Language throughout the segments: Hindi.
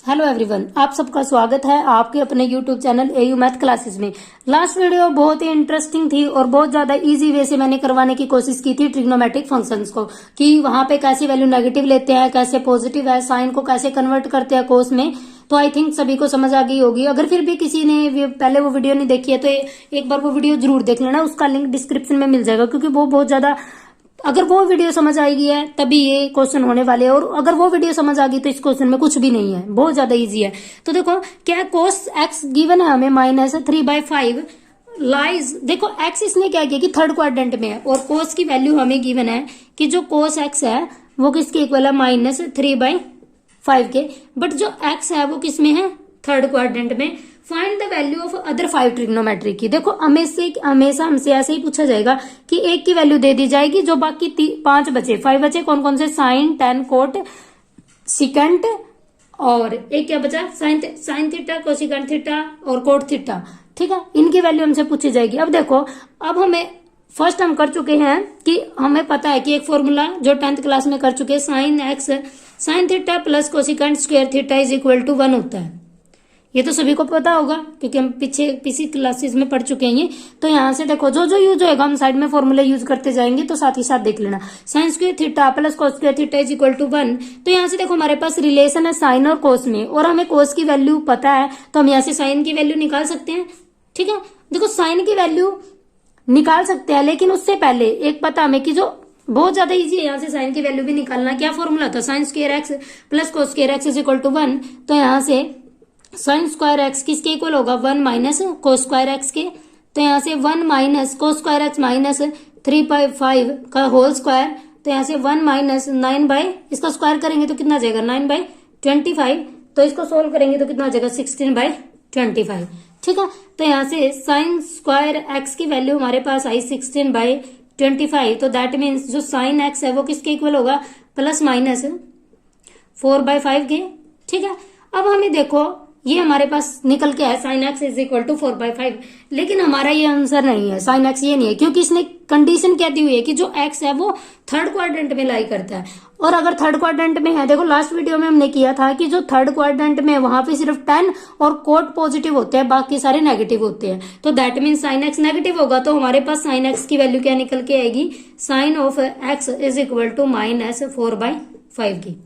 हेलो एवरीवन, आप सबका स्वागत है आपके अपने YouTube channel AU math classes में। लास्ट वीडियो बहुत ही इंटरेस्टिंग थी और बहुत ज्यादा इजी वे से मैंने करवाने की कोशिश की थी ट्रिग्नोमेट्रिक फंक्शंस को, कि वहां पे कैसी वैल्यू नेगेटिव लेते हैं, कैसे पॉजिटिव है, साइन को कैसे कन्वर्ट करते हैं कोस में। तो आई थिंक सभी को समझ आ गई होगी। अगर फिर भी किसी ने पहले वो वीडियो नहीं देखी है तो एक बार वो वीडियो जरूर देख लेना, उसका लिंक डिस्क्रिप्शन में मिल जाएगा, क्योंकि वो बहुत ज्यादा, अगर वो वीडियो समझ आएगी है तभी ये क्वेश्चन होने वाले हैं, और अगर वो वीडियो समझ आ गई तो इस क्वेश्चन में कुछ भी नहीं है, बहुत ज्यादा इजी है। तो देखो क्या कोस एक्स गिवन है हमें -3/5 लाइज, देखो एक्स इसने क्या किया कि थर्ड क्वाड्रेंट में है, और कोस की वैल्यू हमें गिवन है कि जो कोस एक्स है वो किसके इक्वल है -3/5 के, बट जो एक्स है वो किस में है, थर्ड क्वाड्रेंट में। Find the value of other 5 trigonometry की। देखो हमेशा हमसे ऐसे ही पूछा जाएगा कि एक की वैल्यू दे दी जाएगी, जो बाकी 5 बचे, 5 बचे, कौन कौन से, साइन, टेन, कोट, सिकेंट, और एक क्या बचा, साइन थीटा, कोसिकेंट थीटा और कोट थीटा। ठीक है, इनकी वैल्यू हमसे पूछी जाएगी। अब देखो, अब हमें फर्स्ट हम कर चुके हैं कि हमें पता है कि एक फॉर्मूला जो 10th क्लास में कर चुके हैं, sine theta plus cosecant square theta is equal to 1 होता है। ये तो सभी को पता होगा क्योंकि हम पिछली क्लासेस में पढ़ चुके हैं ये। तो यहाँ से देखो जो जो यूज होएगा हम साइड में फॉर्मूला यूज करते जाएंगे, तो साथ ही साथ देख लेना। Sine square theta plus cos square theta is equal to 1। तो यहाँ से देखो हमारे पास रिलेशन है साइन और कोस में, और हमें कोस की वैल्यू पता है, तो हम यहाँ से साइन की वैल्यू निकाल सकते हैं। ठीक है, देखो साइन की वैल्यू निकाल सकते हैं, लेकिन उससे पहले एक पता हमें कि जो बहुत ज्यादा इजी है, यहाँ से साइन की वैल्यू भी निकालना। क्या फॉर्मूला था, sine square x plus cos square x is equal to 1। तो यहाँ से साइन स्क्वायर एक्स किसके इक्वल होगा, 1 माइनस कोस स्क्वायर एक्स के। तो यहाँ से 1 minus cos square x minus 3/5 का होल स्क्वायर। तो यहाँ से 1 माइनस 9 इसका स्क्वायर करेंगे तो कितना आ जाएगा, 9/25। तो इसको सोल्व करेंगे तो कितना आ जाएगा, 16/25। ठीक है, तो यहाँ से साइन स्क्वायर एक्स की वैल्यू हमारे पास आई 16/25। तो दैट मीन्स जो साइन एक्स है वो किसके इक्वल होगा, प्लस माइनस 4/5 के। ठीक है, अब हमें देखो ये हमारे पास निकल के है sine x is equal to 4/5, लेकिन हमारा ये आंसर नहीं है, साइन एक्स ये नहीं है, क्योंकि इसने कंडीशन क्या दी हुई है कि जो एक्स है वो थर्ड क्वाड्रेंट में लाई करता है। और अगर थर्ड क्वाड्रेंट में है, देखो लास्ट वीडियो में हमने किया था कि जो थर्ड क्वाड्रेंट में है वहां पे सिर्फ 10 और कोट पॉजिटिव होते हैं, बाकी सारे नेगेटिव होते हैं। तो that mean sine x negative होगा, तो हमारे पास साइन एक्स की वैल्यू क्या निकल के आएगी, sine of x is equal to -4/5 की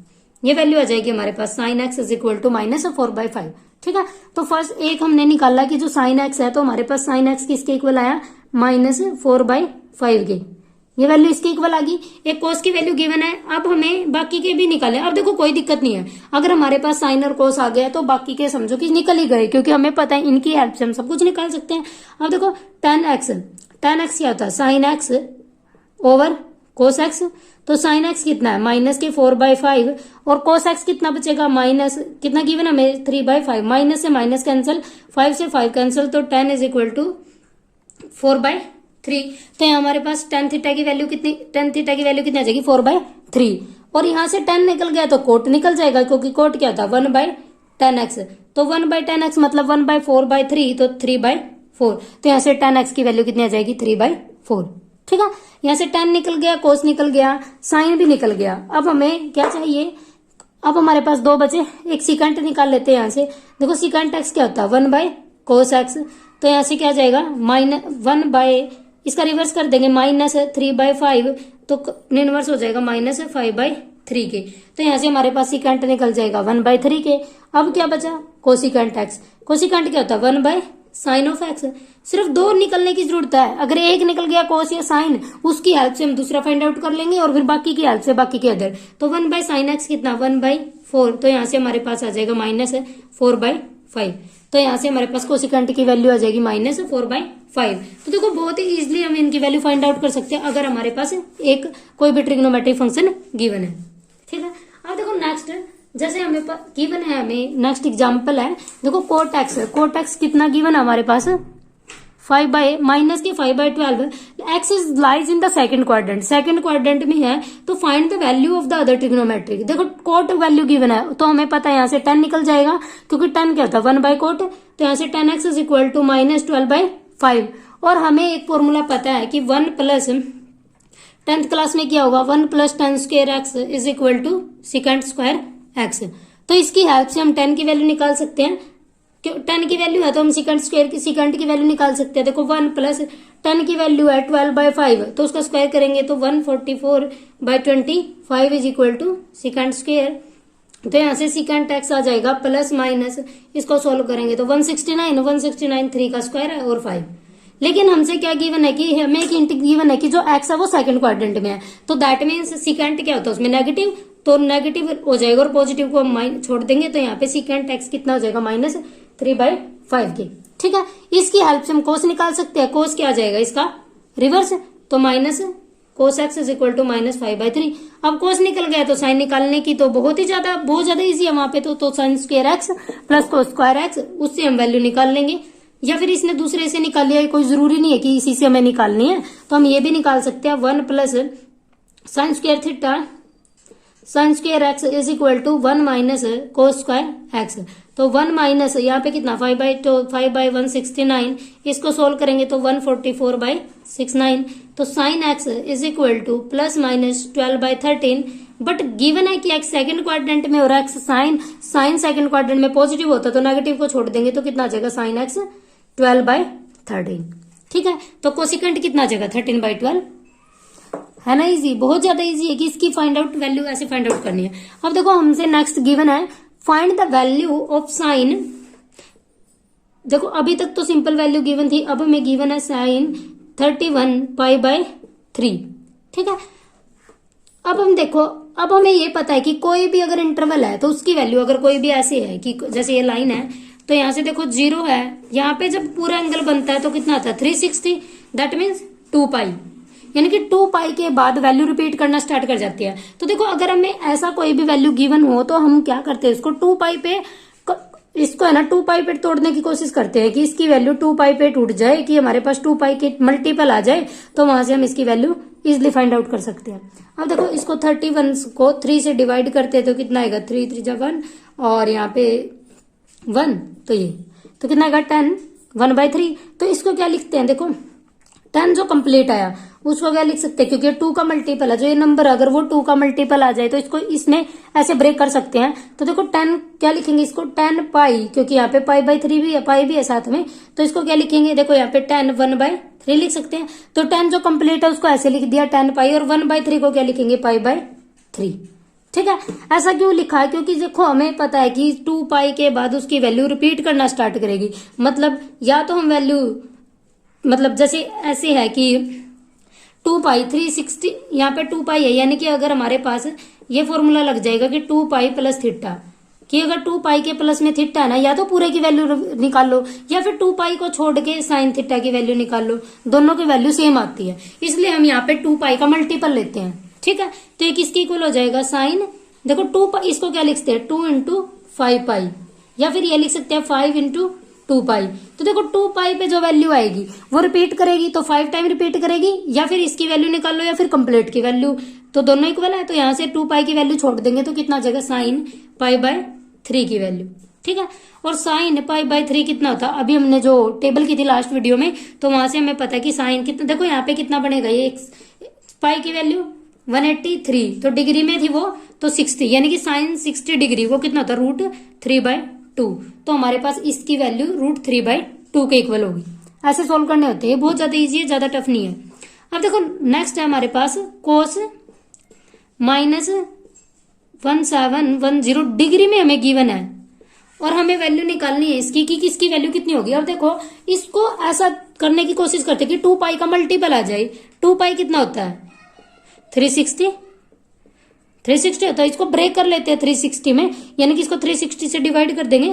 ये वैल्यू आ जाएगी हमारे पास, sine x is equal to -4/5। ठीक है, तो फर्स्ट एक हमने निकाला कि जो साइन एक्स है, तो हमारे पास साइन एक्स किसके इक्वल आया, -4/5 के, ये वैल्यू इसके इक्वल आ गई। एक कोस की वैल्यू गिवन है, अब हमें बाकी के भी निकाले। अब देखो कोई दिक्कत नहीं है, अगर हमारे पास साइन और कोस आ गया तो बाकी के समझो कि निकल ही गए, क्योंकि हमें पता है इनकी हेल्प से हम सब कुछ निकाल सकते हैं। अब देखो tan x क्या होता है, sine x over cos x. तो साइन एक्स कितना है, -4/5, और कोस एक्स कितना बचेगा, माइनस कितना गिवन हमें, 3/5, माइनस से माइनस कैंसिल, 5 से 5 कैंसिल, तो 10 इज इक्वल टू 4/3। तो यहाँ हमारे पास tan थीटा की वैल्यू कितनी, tan थीटा की वैल्यू कितनी आ जाएगी, 4/3। और यहाँ से 10 निकल गया तो कोट निकल जाएगा, क्योंकि कोट क्या था, 1/10x। तो 1/10x मतलब 1/4/3, तो 3/4। तो यहाँ से tan x की वैल्यू कितनी आ जाएगी, 3/4। ठीक है, यहाँ से tan निकल गया, कोस निकल गया, साइन भी निकल गया। अब हमें क्या चाहिए, अब हमारे पास 2 बचे, एक सिकेंट निकाल लेते हैं यहाँ से। देखो सिकेंट एक्स क्या होता है, 1/cos x। तो यहाँ से क्या आ जाएगा, इसका रिवर्स कर देंगे, -3/5, तो इनवर्स हो जाएगा -5/3 के। तो यहाँ से हमारे पास सिकेंट निकल जाएगा 1/3 के। अब क्या बचा, कोसिकेंट एक्स। कोसिकेंट क्या होता है, 1/sin ऑफ एक्स। सिर्फ 2 निकलने की जरूरत है, अगर एक निकल गया कोस या साइन, उसकी हेल्प से हम दूसरा फाइंड आउट कर लेंगे, और फिर बाकी की हेल्प से बाकी के अदर। तो 1/sin x कितना, 1/4। तो यहाँ से हमारे पास आ जाएगा -4/5। तो यहाँ से हमारे पास कोसिकेंट की वैल्यू आ जाएगी -4/5। तो देखो बहुत ही इजीली हम इनकी वैल्यू फाइंड आउट कर सकते हैं, अगर हमारे पास एक कोई भी ट्रिग्नोमेट्रिक फंक्शन गिवन है। ठीक है, अब देखो नेक्स्ट, जैसे हमें गिवन है, हमें नेक्स्ट एग्जांपल है, देखो कोट एक्स कितना गिवन है हमारे पास, -5/12। X is lies in the second quadrant में है, तो find the value of the other trigonometric. देखो कोट वैल्यू गिवन है, तो हमें पता है यहाँ से 10 निकल जाएगा, क्योंकि 10 क्या होता है, 1/कोट। तो यहाँ से tan x is equal to -12/5। और हमें एक फॉर्मूला पता है कि 1 प्लस 10th क्लास में क्या होगा, 1 + tan² x is equal to secant² x। तो इसकी हेल्प से हम 10 की वैल्यू निकाल सकते हैं। 10 की वैल्यू है तो हम सेकंड स्क्वायर की सेकंड की वैल्यू निकाल सकते हैं। देखो 1 प्लस 10 की वैल्यू है 12/5, तो उसका स्क्वायर करेंगे तो 144/25 is equal to secant square. तो यहाँ से सेकंड एक्स आ जाएगा प्लस माइनस, इसको सोल्व करेंगे तो 169 3 का स्क्वायर है और 5। लेकिन हमसे क्या गिवन है कि हमें एक हिंट गिवन है कि जो एक्स है वो सेकंड क्वाड्रेंट में है, तो दैट मीन्स सेकंड क्या होता है उसमें नेगेटिव, तो नेगेटिव हो जाएगा और पॉजिटिव को हम छोड़ देंगे, तो यहाँ पे सेकंड एक्स कितना हो जाएगा -3/5 के। ठीक है, इसकी हेल्प से हम कोस निकाल सकते हैं। कोस क्या आ जाएगा इसका रिवर्स, तो minus cos x is equal to -5/3। अब कोस निकल गया तो साइन निकालने की तो बहुत ज्यादा इजी है वहां पे, तो sine square x plus cos square x, उससे हम वैल्यू निकाल लेंगे। या फिर इसने दूसरे से निकाल लिया, कोई जरूरी नहीं है कि इसी से हमें निकालनी है, तो हम ये भी निकाल सकते हैं 1 plus sine square theta sine square x is equal to 1 minus cos square x. तो 1 माइनस यहाँ पे कितना 5/169, इसको सोल्व करेंगे तो 144/69। तो sine x is equal two plus minus 12/13। But given है कि एक्स सेकंड क्वाड्रेंट में और एक्स साइन सेकंड क्वाड्रेंट में पॉजिटिव होता है, तो नेगेटिव को छोड़ देंगे तो कितना आ जाएगा साइन एक्स 12/13। ठीक है, तो कोसिकेंट कितना आ जाएगा 13/12, है ना। इजी, बहुत ज्यादा इजी है कि इसकी फाइंड आउट वैल्यू ऐसे फाइंड आउट करनी है। अब देखो हमसे नेक्स्ट गिवन है find the value of sine. देखो अभी तक तो सिंपल वैल्यू गिवन थी, अब हमें गिवन है साइन 31π/3। ठीक है, अब हम देखो, अब हमें ये पता है कि कोई भी अगर इंटरवल है तो उसकी वैल्यू अगर कोई भी ऐसे है कि जैसे ये लाइन है, तो यहाँ से देखो 0 है, यहाँ पे जब पूरा एंगल बनता है तो कितना आता है 360, दैट मीन्स 2π, यानी कि 2π के बाद वैल्यू रिपीट करना स्टार्ट कर जाती है। तो देखो अगर हमें ऐसा कोई भी वैल्यू गिवन हो तो हम क्या करते हैं, इसको 2π पे, इसको है ना 2π पे तोड़ने की कोशिश करते हैं कि इसकी वैल्यू 2π पे टूट जाए, कि हमारे पास 2π के मल्टीपल आ जाए, तो वहां से हम इसकी वैल्यू इजिली फाइंड आउट कर सकते हैं। अब देखो इसको 31 को 3 से डिवाइड करते हैं तो कितना आएगा 3 3 जा 1, और यहाँ पे 1, तो ये तो कितना आएगा 10 1/3। तो इसको क्या लिखते हैं, देखो 10 जो कंप्लीट आया उसको क्या लिख सकते हैं, क्योंकि 2 का मल्टीपल है, जो ये नंबर अगर वो 2 का मल्टीपल आ जाए तो इसको इसमें ऐसे ब्रेक कर सकते हैं। तो देखो 10 क्या लिखेंगे, इसको 10π, क्योंकि यहाँ पे π/3 भी है, पाई भी है साथ में, तो इसको क्या लिखेंगे, देखो यहाँ पे 10 1/3 लिख सकते हैं। तो 10 जो कंप्लीट है उसको ऐसे लिख दिया 10π, और 1/3 को क्या लिखेंगे π/3। ठीक है, ऐसा क्यों लिखा है, क्योंकि देखो हमें पता है कि 2π के बाद उसकी वैल्यू रिपीट करना स्टार्ट करेगी। मतलब या तो हम वैल्यू, मतलब जैसे ऐसे है कि 2π 360, यहाँ पे 2π है, यानी कि अगर हमारे पास ये फॉर्मूला लग जाएगा कि 2π प्लस थीटा, कि अगर 2π के प्लस में थीटा है ना, या तो पूरे की वैल्यू निकाल लो या फिर 2π को छोड़ के साइन थीटा की वैल्यू निकाल लो, दोनों की वैल्यू सेम आती है, इसलिए हम यहाँ पे 2π का मल्टीपल लेते हैं। ठीक है, तो ये किसकी इक्वल हो जाएगा साइन, देखो 2π, इसको क्या लिख सकते हैं 2 × 5π, या फिर ये लिख सकते हैं 5 × 2π। तो देखो 2π पे जो वैल्यू आएगी वो रिपीट करेगी, तो 5 टाइम रिपीट करेगी, या फिर इसकी वैल्यू निकाल लो या फिर कंप्लीट की वैल्यू, तो दोनों इक्वल है, तो यहाँ से 2π की वैल्यू छोड़ देंगे तो कितना आ जाएगा साइन π/3 की वैल्यू। ठीक है, और साइन π/3 कितना होता है, अभी हमने जो टेबल की थी लास्ट वीडियो में, तो वहां से हमें पता है कि साइन कितना, देखो यहाँ पे कितना बनेगा, ये पाई की वैल्यू 183, तो डिग्री में थी वो तो 60, यानी कि साइन 60 डिग्री, वो कितना होता है √3/2, तो हमारे पास इसकी वैल्यू √3/2 के इक्वल होगी। ऐसे सोल्व करने होते हैं, बहुत ज्यादा इजी है, ज्यादा टफ नहीं है। अब देखो नेक्स्ट है हमारे पास कोस -1710 डिग्री में हमें गिवन है, और हमें वैल्यू निकालनी है इसकी कि किसकी वैल्यू कितनी होगी। अब देखो इसको ऐसा करने की कोशिश करते हैं कि 2π का मल्टीपल आ जाए। 2π कितना होता है 360 होता है, इसको ब्रेक कर लेते हैं 360 में, यानी कि इसको 360 से डिवाइड कर देंगे।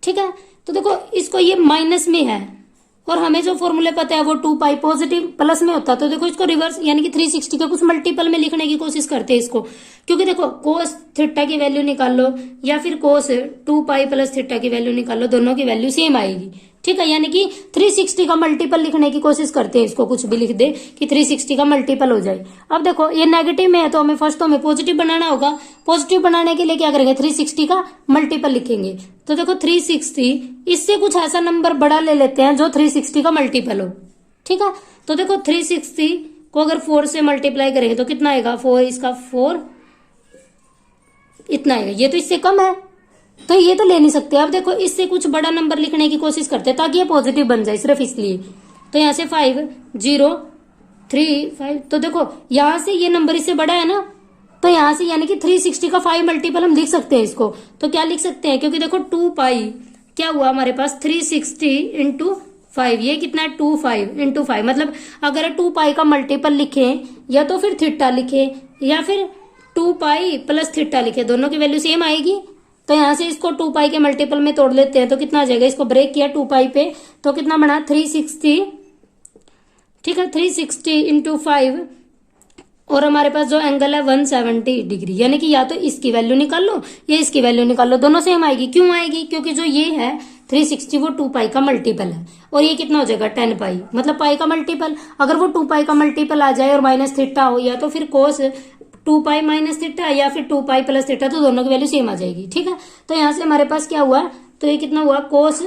ठीक है, तो देखो इसको ये माइनस में है, और हमें जो फॉर्मूले पता है वो 2π पॉजिटिव प्लस में होता है, तो देखो इसको रिवर्स यानी कि 360 के कुछ मल्टीपल में लिखने की कोशिश करते हैं इसको, क्योंकि देखो कोस थीटा की वैल्यू निकाल लो या फिर कोस 2π प्लस थीटा की वैल्यू निकाल लो, दोनों की वैल्यू सेम आएगी। ठीक है, यानी कि 360 का मल्टीपल लिखने की कोशिश करते हैं, इसको कुछ भी लिख दे कि 360 का मल्टीपल हो जाए। अब देखो ये नेगेटिव में है, तो हमें फर्स्ट तो हमें पॉजिटिव बनाना होगा। पॉजिटिव बनाने के लिए क्या करेंगे 360 का मल्टीपल लिखेंगे, तो देखो 360, इससे कुछ ऐसा नंबर बड़ा ले लेते हैं जो 360 का मल्टीपल हो। ठीक है, तो देखो 360 को अगर 4 से मल्टीप्लाई करेंगे तो कितना आएगा 4, इसका 4, इतना आएगा, ये तो इससे कम है तो ये तो ले नहीं सकते। अब देखो इससे कुछ बड़ा नंबर लिखने की कोशिश करते हैं ताकि ये पॉजिटिव बन जाए, सिर्फ इसलिए। तो यहाँ से 5 0 3 5, तो देखो यहाँ से ये नंबर इससे बड़ा है ना, तो यहाँ से यानी कि 360 का 5 मल्टीपल हम लिख सकते हैं इसको। तो क्या लिख सकते हैं, क्योंकि देखो 2 पाई क्या हुआ हमारे पास 360 इंटू 5, ये कितना है 2 5 इंटू 5, मतलब अगर 2 पाई का मल्टीपल लिखे या तो फिर थीटा लिखे या फिर 2 पाई प्लस थीटा लिखे, दोनों की वैल्यू सेम आएगी। तो यहाँ से इसको 2 पाई के मल्टीपल में तोड़ लेते हैं तो कितना आ जाएगा, इसको ब्रेक किया 2 पाई पे तो कितना बना 360, ठीक है 360 इंटू 5, और हमारे पास जो एंगल है 170 डिग्री, यानी कि या तो इसकी वैल्यू निकाल लो या इसकी वैल्यू निकाल लो, दोनों सेम आएगी। क्यों आएगी, क्योंकि जो ये है 360 वो 2 पाई का मल्टीपल है और ये कितना हो जाएगा 10 पाई, मतलब पाई का मल्टीपल। अगर वो 2 पाई का मल्टीपल आ जाए और माइनस थीटा हो या तो फिर कोस 2 पाई माइनस थीटा या फिर 2 पाई प्लस थीटा, तो दोनों की वैल्यू सेम आ जाएगी, ठीक है। तो यहाँ से हमारे पास क्या हुआ, तो ये कितना हुआ कोस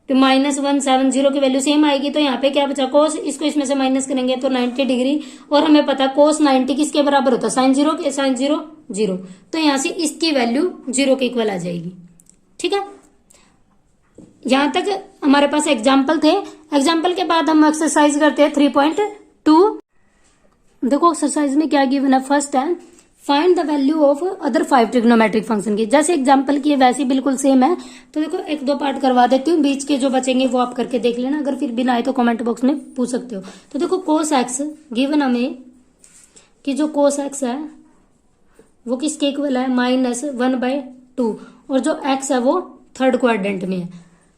तो -170 की वैल्यू सेम आएगी। तो यहाँ पे क्या बचा कोस, इसको इसमें से माइनस करेंगे तो 90 डिग्री, और हमें पता कोस 90 किसके बराबर होता है साइन 0 के, साइन 0 0, तो यहाँ से इसकी वैल्यू 0 के इक्वल आ जाएगी, ठीक है। यहां तक हमारे पास एग्जाम्पल थे। एग्जाम्पल के बाद हम एक्सरसाइज करते हैं 3.2। देखो एक्सरसाइज में क्या गिवन है, फर्स्ट है find the value of other 5 trigonometric function की। जैसे एग्जांपल की है वैसे बिल्कुल सेम है। तो देखो 1-2 पार्ट करवा देती हूँ, बीच के जो बचेंगे वो आप करके देख लेना, अगर फिर भी ना आए तो कमेंट बॉक्स में पूछ सकते हो। तो देखो कोस एक्स गिवन हमें कि जो कोस एक्स है वो किसके इक्वल है -1/2, और जो एक्स है वो थर्ड क्वाड्रेंट में है,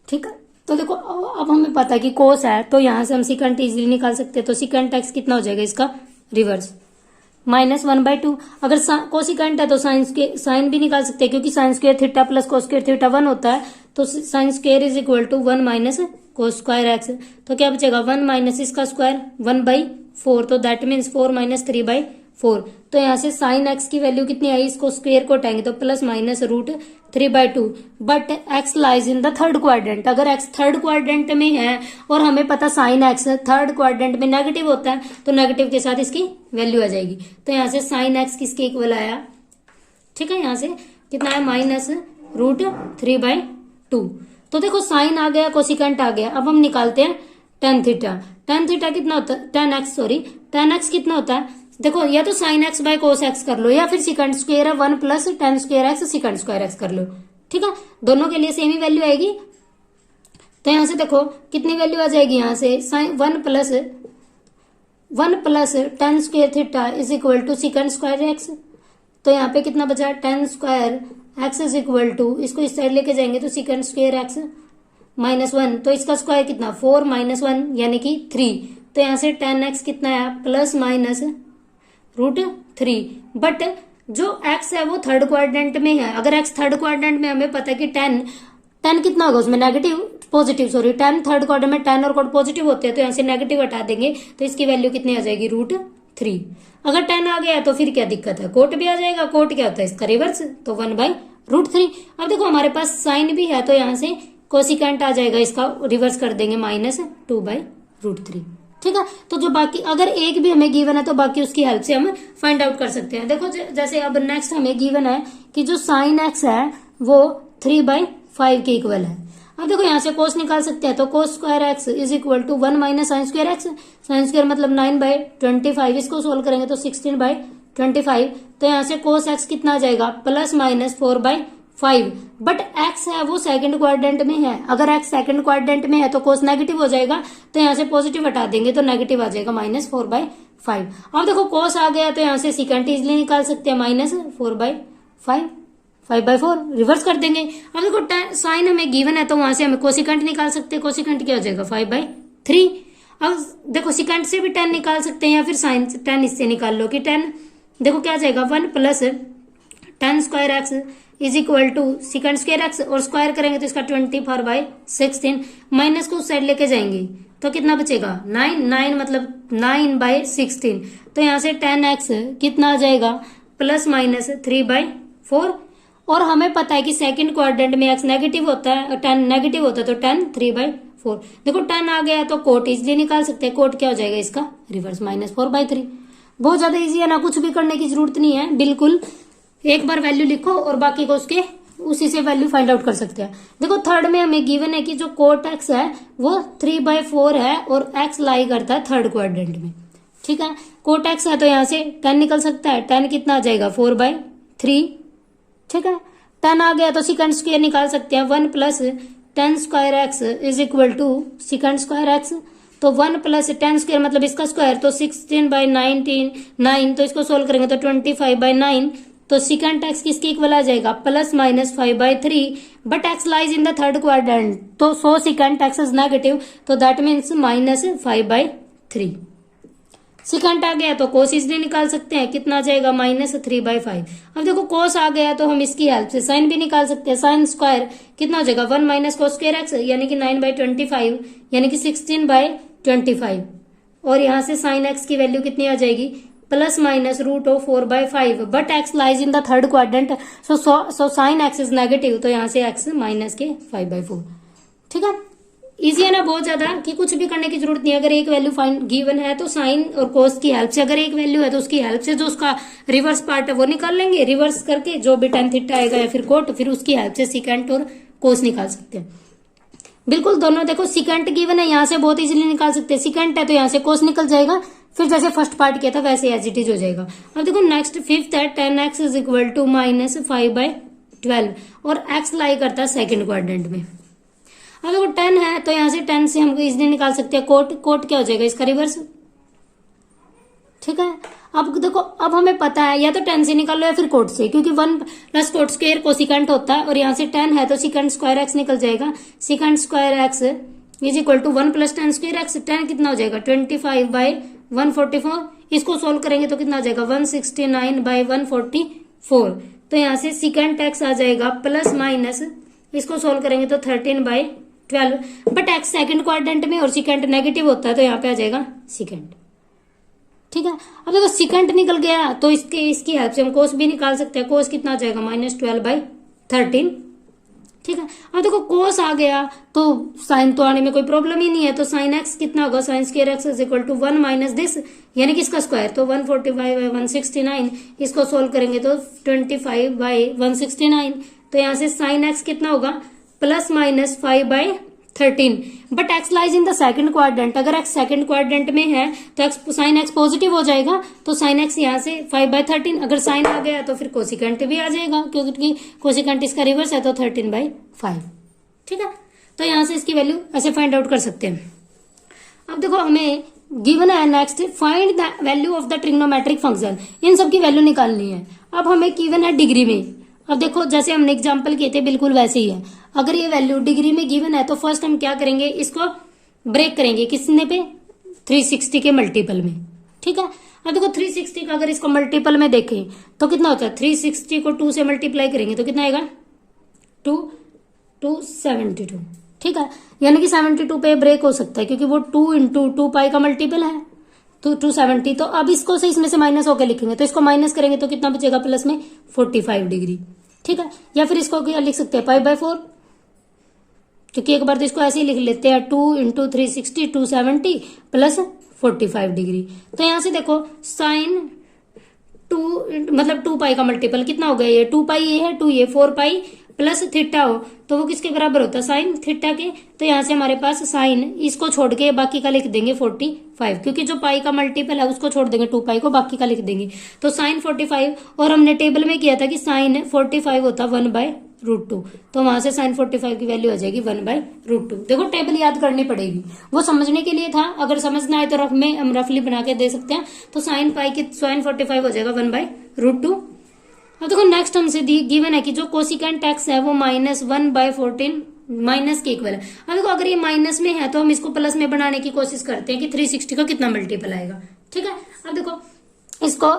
ठीक है। तो देखो अब हमें पता है कि कोस है तो यहां से हम सिकेंट इजीली निकाल सकते हैं। तो सिकेंट एक्स कितना हो जाएगा इसका रिवर्स -1/2। अगर कोसिकेंट है तो साइन भी निकाल सकते हैं, क्योंकि sine square theta plus cos square theta 1 होता है। तो sine square is equal to 1 minus cos square x. तो क्या बचेगा 1 माइनस इसका स्क्वायर 1/4, तो दैट मीन्स 4 माइनस 3/4। तो यहाँ से साइन एक्स की वैल्यू कितनी आई, इसको स्क्वायर को उठाएंगे तो plus minus √3/2। But x lies in the third quadrant, अगर एक्स थर्ड क्वाड्रेंट में है और हमें पता साइन एक्स थर्ड क्वाड्रेंट में नेगेटिव होता है, तो नेगेटिव के साथ इसकी वैल्यू आ जाएगी। तो यहाँ से साइन एक्स किसके इक्वल आया, ठीक है, यहाँ से कितना है -√3/2। तो देखो साइन आ गया, कोसिकेंट आ गया। अब हम निकालते हैं tan थीटा। tan थीटा कितना होता है, tan x कितना होता है, देखो या तो sine x by cos x कर लो या फिर सिकेंड स्क्वायर है 1 plus tan square x secant square x कर लो, ठीक है। दोनों के लिए सेम ही वैल्यू आएगी। तो यहां से देखो कितनी वैल्यू आ जाएगी, यहां से sine 1 plus tan square theta is equal to secant square x. तो यहाँ पे कितना बचा tan square x is equal to, इसको इस साइड लेके जाएंगे तो सिकेंड स्क्वायर एक्स -1, तो इसका स्क्वायर कितना 4 - 1 यानी कि 3। तो यहाँ से tan x कितना है प्लस माइनस √3। बट जो x है वो थर्ड क्वाड्रेंट में है। अगर x थर्ड क्वाड्रेंट में हमें पता है कि tan कितना होगा उसमें tan थर्ड क्वाड्रेंट में tan और कोड पॉजिटिव होते हैं, तो यहाँ से नेगेटिव हटा देंगे तो इसकी वैल्यू कितनी आ जाएगी √3। अगर tan आ गया तो फिर क्या दिक्कत है, कोट भी आ जाएगा। कोट क्या होता है इसका रिवर्स, तो 1/√3। अब देखो हमारे पास साइन भी है तो यहाँ से कोसिकेंट आ जाएगा, इसका रिवर्स कर देंगे -2/√3, ठीक है। तो जो बाकी अगर एक भी हमें गिवन है तो बाकी उसकी हेल्प से हम फाइंड आउट कर सकते हैं। देखो जैसे अब नेक्स्ट हमें गिवन है कि जो साइन एक्स है वो 3/5 के इक्वल है। अब देखो यहाँ से कोस निकाल सकते हैं, तो cos square x is equal to 1 minus sine square x. Sine square मतलब 9/25, इसको सोल्व करेंगे तो 16/25। तो यहाँ से कोस एक्स कितना आ जाएगा प्लस माइनस 4/5। बट एक्स है वो सेकंड क्वाड्रेंट में है, अगर एक्स सेकंड क्वाड्रेंट में है तो कोस नेगेटिव हो जाएगा, तो यहाँ से पॉजिटिव हटा देंगे तो नेगेटिव आ जाएगा -4/5। अब देखो कोस आ गया तो यहाँ से सिकेंट इजिली निकाल सकते हैं -4/5, 5/4 रिवर्स कर देंगे। अब देखो साइन हमें गिवन है तो वहां से हमें कोसिकेंट निकाल सकते हैं, कोसिकेंट क्या हो जाएगा 5/3। अब देखो सिकेंट से भी tan निकाल सकते हैं या फिर साइन tan इससे निकाल लो कि tan देखो क्या आ जाएगा 1 plus tan square x is equal to secant square x, और स्क्वायर करेंगे तो इसका 24/16, माइनस को उस साइड लेके जाएंगे तो कितना बचेगा 9 मतलब 9/16। तो यहाँ से tan x कितना आ जाएगा प्लस माइनस 3/4, और हमें पता है कि सेकंड क्वाड्रेंट में x नेगेटिव होता है, tan नेगेटिव होता है, तो tan 3/4। देखो tan आ गया तो कोट इजिली निकाल सकते हैं, कोट क्या हो जाएगा इसका रिवर्स -4/3। बहुत ज्यादा इजी है ना, कुछ भी करने की जरूरत नहीं है, बिल्कुल एक बार वैल्यू लिखो और बाकी को उसके उसी से वैल्यू फाइंड आउट कर सकते हैं। देखो थर्ड में हमें गिवन है कि जो कोट एक्स है वो 3/4 है और एक्स लाई करता है थर्ड क्वाड्रेंट में। ठीक है, कोट एक्स है तो यहाँ से 10 निकल सकता है। 10 कितना आ जाएगा 4/3। ठीक है, 10 आ गया तो सेकंड स्क्वायर निकाल सकते हैं। 1 + 10 square x is equal to secant square x. तो 1 + 10 स्क्वायर मतलब इसका स्क्वायर, तो 16/19 9, तो इसको सोल्व करेंगे तो 25/9। तो सेकंड एक्स किसके इक्वल आ जाएगा +-5/3, but x lies in the third quadrant, तो so second x is negative, तो दैट मीन्स -5/3। सेकंड आ गया तो कोस इजली निकाल सकते हैं, कितना आ जाएगा -3/5। अब देखो कोस आ गया तो हम इसकी हेल्प से साइन भी निकाल सकते हैं। साइन स्क्वायर कितना हो जाएगा 1 - cos स्क्वायर एक्स, यानी कि 9/25, यानी कि 16/25। और यहां से साइन एक्स की वैल्यू कितनी आ जाएगी ±√4/5, but x lies in the third quadrant, so sine x is negative, तो यहां से एक्स -5/4। ठीक है, इजी है ना बहुत ज्यादा, कि कुछ भी करने की जरूरत नहीं है। अगर एक वैल्यू फाइंड गिवन है तो साइन और कोस की हेल्प से, अगर एक वैल्यू है तो उसकी हेल्प से जो उसका रिवर्स पार्ट है वो निकाल लेंगे, रिवर्स करके जो भी tan थीटा आएगा या फिर कोट, फिर उसकी हेल्प से सिकेंट और कोस निकाल सकते हैं। बिल्कुल दोनों देखो, सिकेंट गिवन है यहाँ से बहुत इजीली निकाल सकते हैं, सिकेंट है तो यहाँ से कोस निकल जाएगा, फिर जैसे फर्स्ट पार्ट किया था वैसे एज इट इज हो जाएगा। अब देखो नेक्स्ट फिफ्थ है 10x इज इक्वल टू -5/12 और x लाई करता है सेकंड क्वाड्रेंट में। अब देखो 10 है तो यहाँ से 10 से हम इजीली निकाल सकते हैं कोट क्या हो जाएगा इसका रिवर्स। ठीक है, अब देखो अब हमें पता है या तो 10 से निकाल लो या फिर कोट से, क्योंकि 1 + कोट स्क्वायर कोसिकेंट होता है, और यहाँ से 10 है तो सेकंड स्क्वायर एक्स निकल जाएगा। Secant square x is equal to 1 + 10 square x. 10 कितना हो जाएगा 25/144। इसको सोल्व करेंगे तो कितना आ जाएगा 169/144। तो यहाँ से सेकंड एक्स आ जाएगा प्लस माइनस, इसको सोल्व करेंगे तो 13/12, बट एक्स सेकंड क्वाड्रेंट में और सेकंड नेगेटिव होता है तो यहाँ पे आ जाएगा सेकंड। ठीक है, अब देखो सेकंड निकल गया तो इसकी हेल्प से हम कोस भी निकाल सकते हैं। कोस कितना आ जाएगा -12/13। ठीक है, अब देखो कोस आ गया तो साइन तो आने में कोई प्रॉब्लम ही नहीं है, तो साइन एक्स कितना होगा sine square x is equal to 1 - this, यानी कि इसका स्क्वायर, तो 145/169। इसको सोल्व करेंगे तो 25/169। तो यहाँ से साइन एक्स कितना होगा ±5/13, but x lies in the second quadrant. अगर एक्स सेकंड क्वाड्रेंट में है तो एक्स साइन एक्स पॉजिटिव हो जाएगा, तो साइन एक्स यहाँ से 5/13। अगर साइन आ गया तो फिर कोसिकेंट भी आ जाएगा, क्योंकि कोसिकेंट इसका रिवर्स है तो 13/5। ठीक है, तो यहाँ से इसकी वैल्यू ऐसे फाइंड आउट कर सकते हैं। अब देखो हमें गिवन है next find the value of the trigonometric function, इन सब की वैल्यू निकालनी है। अब हमें गिवन है डिग्री में। अब देखो जैसे हमने एग्जांपल किए थे बिल्कुल वैसे ही है। अगर ये वैल्यू डिग्री में गिवन है तो फर्स्ट हम क्या करेंगे, इसको ब्रेक करेंगे किसने पे 360 के मल्टीपल में। ठीक है, अब देखो 360 का अगर इसको मल्टीपल में देखें तो कितना होता है 360 को 2 से मल्टीप्लाई करेंगे तो कितना आएगा 272। ठीक है, यानी कि 72 पे ब्रेक हो सकता है क्योंकि वो 2 × 2π का मल्टीपल है, तो 270। तो अब इसको से इसमें से माइनस होकर लिखेंगे, तो इसको माइनस करेंगे तो कितना बचेगा प्लस में 45 डिग्री। ठीक है, या फिर इसको क्या लिख सकते हैं π/4, क्योंकि एक बार तो इसको ऐसे ही लिख लेते हैं 2 × 360 270 प्लस 45 डिग्री। तो यहां से देखो साइन 2 मतलब 2π का मल्टीपल कितना हो गया, ये 2π ये है 2 ये 4π प्लस थीटा हो तो वो किसके बराबर होता है साइन थीटा के। तो यहाँ से हमारे पास साइन इसको छोड़ के बाकी का लिख देंगे 45, क्योंकि जो पाई का मल्टीपल है उसको छोड़ देंगे 2π को, बाकी का लिख देंगे। तो साइन 45, और हमने टेबल में किया था कि साइन 45 होता 1/√2, तो वहां से साइन 45 की वैल्यू आ जाएगी 1/√2। देखो टेबल याद करनी पड़ेगी, वो समझने के लिए था, अगर समझना है तो रफ में हम रफली बना के दे सकते हैं। तो साइन 45 हो जाएगा 1/√2। अब देखो नेक्स्ट हमसे गिवन है कि जो कोसिकेंट एक्स है वो -1/14 माइनस के इक्वल है। अब देखो अगर ये माइनस में है तो हम इसको प्लस में बनाने की कोशिश करते हैं कि 360 का कितना मल्टीपल आएगा। ठीक है, अब देखो इसको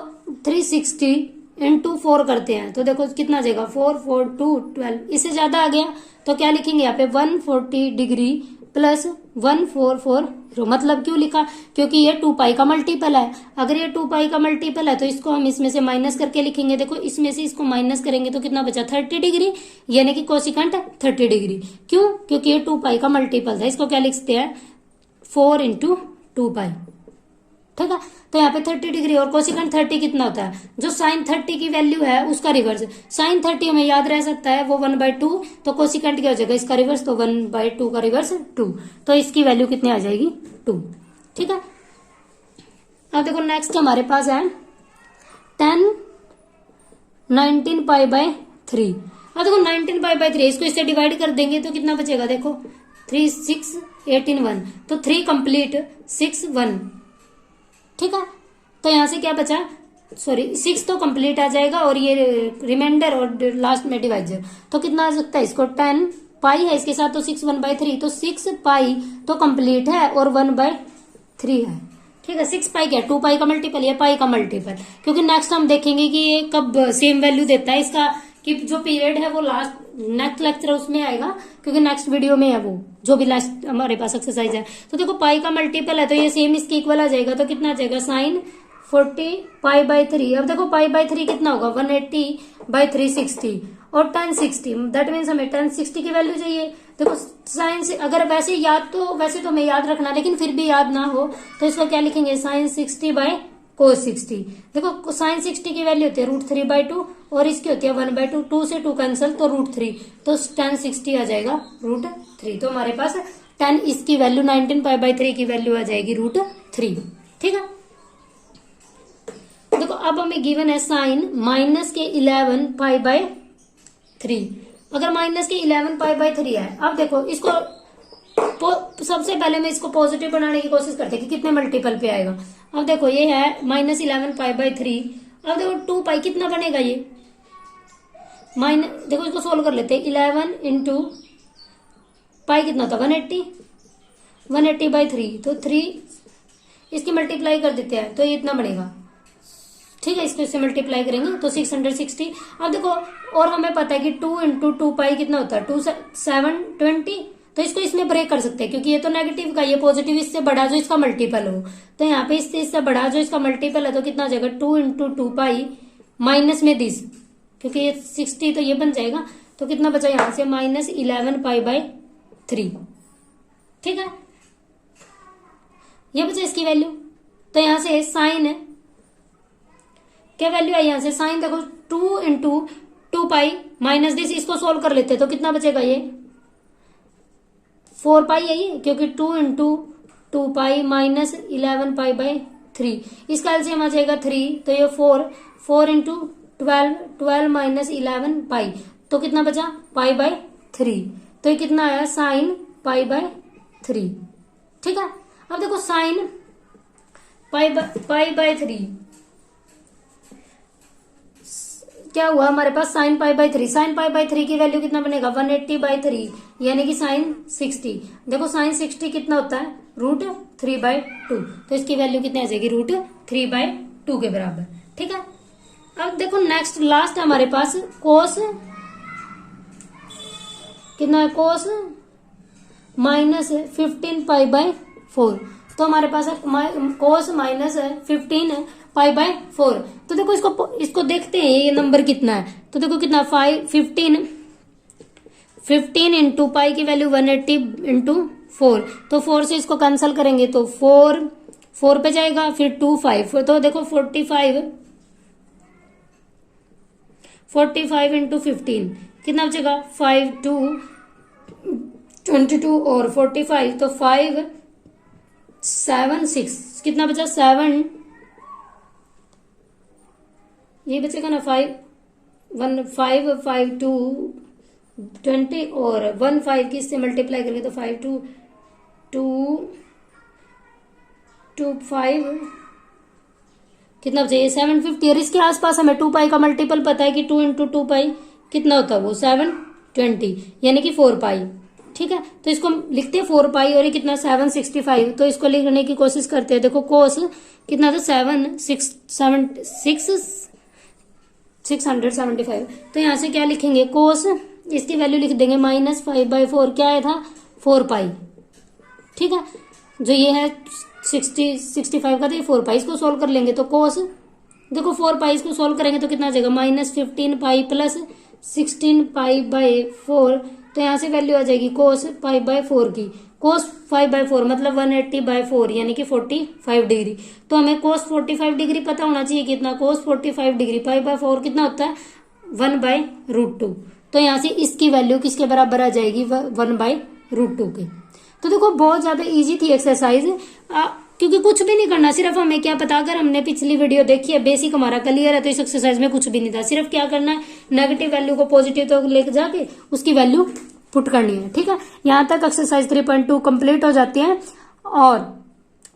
360 × 4 करते हैं तो देखो कितना आ जाएगा 4 4 2 12। इससे ज्यादा आ गया तो क्या लिखेंगे यहाँ पे 140 डिग्री प्लस 1440। मतलब क्यों लिखा, क्योंकि ये 2π का मल्टीपल है। अगर ये 2π का मल्टीपल है तो इसको हम इसमें से माइनस करके लिखेंगे। देखो इसमें से इसको माइनस करेंगे तो कितना बचा 30 डिग्री, यानी कि कोसिकेंट 30 डिग्री। क्यों, क्योंकि ये 2π का मल्टीपल था। इसको क्या लिखते हैं 4 × 2π। ठीक है। तो यहाँ पे 30 डिग्री और कोसिकेंट 30 कितना होता है, जो साइन 30 की वैल्यू है उसका रिवर्स। साइन 30 हमें याद रह सकता है वो 1/2, तो कोसिकेंट क्या हो जाएगा इसका रिवर्स, तो 1/2 का रिवर्स 2, तो इसकी वैल्यू कितनी आ जाएगी 2। ठीक है। अब देखो नेक्स्ट हमारे पास है 10 19 π/3। अब देखो 19 π/3 इसको इससे डिवाइड कर देंगे तो कितना बचेगा, देखो 3 6 18 1, तो 3 कंप्लीट 6 1। ठीक है। तो यहां से क्या बचा, सॉरी 6 तो कंप्लीट आ जाएगा और ये रिमाइंडर और लास्ट में डिवाइजर, तो कितना आ सकता है इसको 10 पाई है इसके साथ, तो 6 1/3, तो 6 पाई तो कंप्लीट है और 1/3 है। ठीक है। 6 पाई क्या, 2 पाई का मल्टीपल या पाई का मल्टीपल, क्योंकि नेक्स्ट हम देखेंगे कि ये कब सेम वैल्यू देता है इसका, कि जो पीरियड है वो लास्ट नेक्स्ट लेक्चर उसमें आएगा, क्योंकि नेक्स्ट वीडियो में है वो जो भी लास्ट हमारे पास एक्सरसाइज है। तो देखो पाई का मल्टीपल है तो ये सेम इसके इक्वल आ जाएगा, तो कितना आ जाएगा साइन 40 π/3। अब देखो π/3 कितना होगा 180/3 60 और 10 60, दैट मीन्स हमें 10 60 की वैल्यू चाहिए। देखो साइन से अगर वैसे याद तो वैसे तो हमें याद रखना, लेकिन फिर भी याद ना हो तो इसको क्या लिखेंगे साइन 60/cos 60। देखो साइन 60 की वैल्यू होती है √3/2 और इसकी होती है 1/2, 2 से 2 कैंसिल तो √3, तो tan 60 आ जाएगा √3। तो हमारे पास tan इसकी वैल्यू 19 π/3 की वैल्यू आ जाएगी √3। ठीक है। देखो अब हमें गिवन है साइन माइनस के 11 π/3। अगर माइनस के 11 π/3 है, अब देखो इसको सबसे पहले मैं इसको पॉजिटिव बनाने की कोशिश करते हैं कि कितने मल्टीपल पे आएगा। अब देखो ये है -11 π/3। अब देखो 2 पाई कितना बनेगा ये देखो इसको सोल्व कर लेते हैं। 11 इंटू पाई कितना होता है 180/3, तो 3 इसकी मल्टीप्लाई कर देते हैं तो ये इतना बनेगा। ठीक है। इसको इससे मल्टीप्लाई करेंगे तो 660। अब देखो और हमें पता है कि 2 इंटू 2 पाई कितना होता है 2 7 20, तो इसको इसमें ब्रेक कर सकते हैं क्योंकि ये तो नेगेटिव का, ये पॉजिटिव इससे बड़ा जो इसका मल्टीपल हो, तो यहाँ पे इससे बड़ा जो इसका मल्टीपल है तो कितना हो जाएगा 2 इंटू 2 पाई माइनस में दिस, क्योंकि ये 60 तो ये बन जाएगा, तो कितना बचा यहाँ से -11 π/3। ठीक है। ये बचा इसकी वैल्यू। तो यहाँ से साइन है क्या वैल्यू है, यहाँ से साइन देखो 2 इंटू 2 पाई माइनस दिस, इसको सोल्व कर लेते हैं तो कितना बचेगा ये 4 पाई है ये, क्योंकि 2 इंटू 2 पाई माइनस 11 π/3, इसका एलसीएम आ जाएगा 3, तो ये 4 इंटू 12 माइनस 11 पाई, तो कितना बचा π/3, तो ये कितना आया साइन π/3। ठीक है। अब देखो साइन π/3 क्या हुआ हमारे पास साइन π/3, साइन π/3 की वैल्यू कितना बनेगा 180/3 यानी कि साइन 60। देखो साइन 60 कितना होता है √3/2, तो इसकी वैल्यू कितनी आ जाएगी √3/2 के बराबर। ठीक है। अब देखो नेक्स्ट लास्ट हमारे पास कोस कितना है, कोस -15 π/4, तो हमारे पास है कोस -15 π/4। तो देखो इसको देखते हैं ये नंबर कितना है, तो देखो कितना 15 इंटू पाई की वैल्यू 180 इंटू 4, तो 4 से इसको कैंसिल करेंगे तो 4 पे जाएगा, फिर 2 5, तो देखो 45 इंटू 15 कितना बचेगा 5 2 22 और 45, तो 5 7 6 कितना बचा 7, ये बचेगा ना 5 2 20 और 1 5 की इससे मल्टीप्लाई करेंगे तो 5 2 5 कितना बचेगा 750, और इसके आसपास हमें 2 पाई का मल्टीपल पता है कि 2 इंटू 2 पाई कितना होता है वो 720 यानी कि 4 पाई। ठीक है। तो इसको लिखते हैं 4 पाई और ये कितना 765, तो इसको लिखने की कोशिश करते हैं। देखो कोस कितना था 675, तो यहाँ से क्या लिखेंगे कोस इसकी वैल्यू लिख देंगे -5/4, क्या आया था 4 पाई। ठीक है। जो ये है 65 का था ये 4 पाई, इसको सोल्व कर लेंगे तो कोस देखो 4 पाई इसको सोल्व करेंगे तो कितना आ जाएगा -15 पाई प्लस 16 पाई/4, तो यहाँ से वैल्यू आ जाएगी कोस π/4 की, cos 5/4 मतलब 180/4 यानी कि 45 डिग्री। तो हमें cos 45 डिग्री पता होना चाहिए कितना, cos 45 डिग्री 5/4 कितना होता है 1/√2। तो यहाँ से इसकी वैल्यू किसके बराबर आ जाएगी 1/√2 के। तो देखो बहुत ज्यादा इजी थी एक्सरसाइज, क्योंकि कुछ भी नहीं करना, सिर्फ हमें क्या पता, अगर हमने पिछली वीडियो देखी है, बेसिक हमारा क्लियर है, तो इस एक्सरसाइज में कुछ भी नहीं था, सिर्फ क्या करना है नेगेटिव वैल्यू को पॉजिटिव तो लेके जाके उसकी वैल्यू पुट करनी है। ठीक है, यहाँ तक एक्सरसाइज 3.2 कंप्लीट हो जाती है। और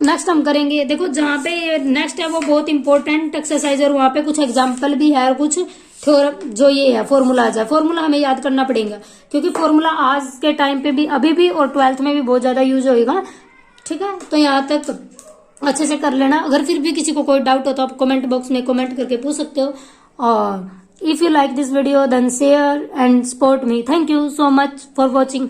नेक्स्ट हम करेंगे, देखो जहाँ पे नेक्स्ट है वो बहुत इंपॉर्टेंट एक्सरसाइज और वहां पे कुछ एग्जाम्पल भी है और कुछ थ्योरम, जो ये है फॉर्मूला है, फॉर्मूला हमें याद करना पड़ेगा, क्योंकि फॉर्मूला आज के टाइम पे भी, अभी भी और 12th में भी बहुत ज्यादा यूज होएगा। ठीक है, तो यहाँ तक अच्छे से कर लेना। अगर फिर भी किसी को कोई डाउट हो तो आप कमेंट बॉक्स में कमेंट करके पूछ सकते हो। और if you like this video then share and support me. Thank you so much for watching.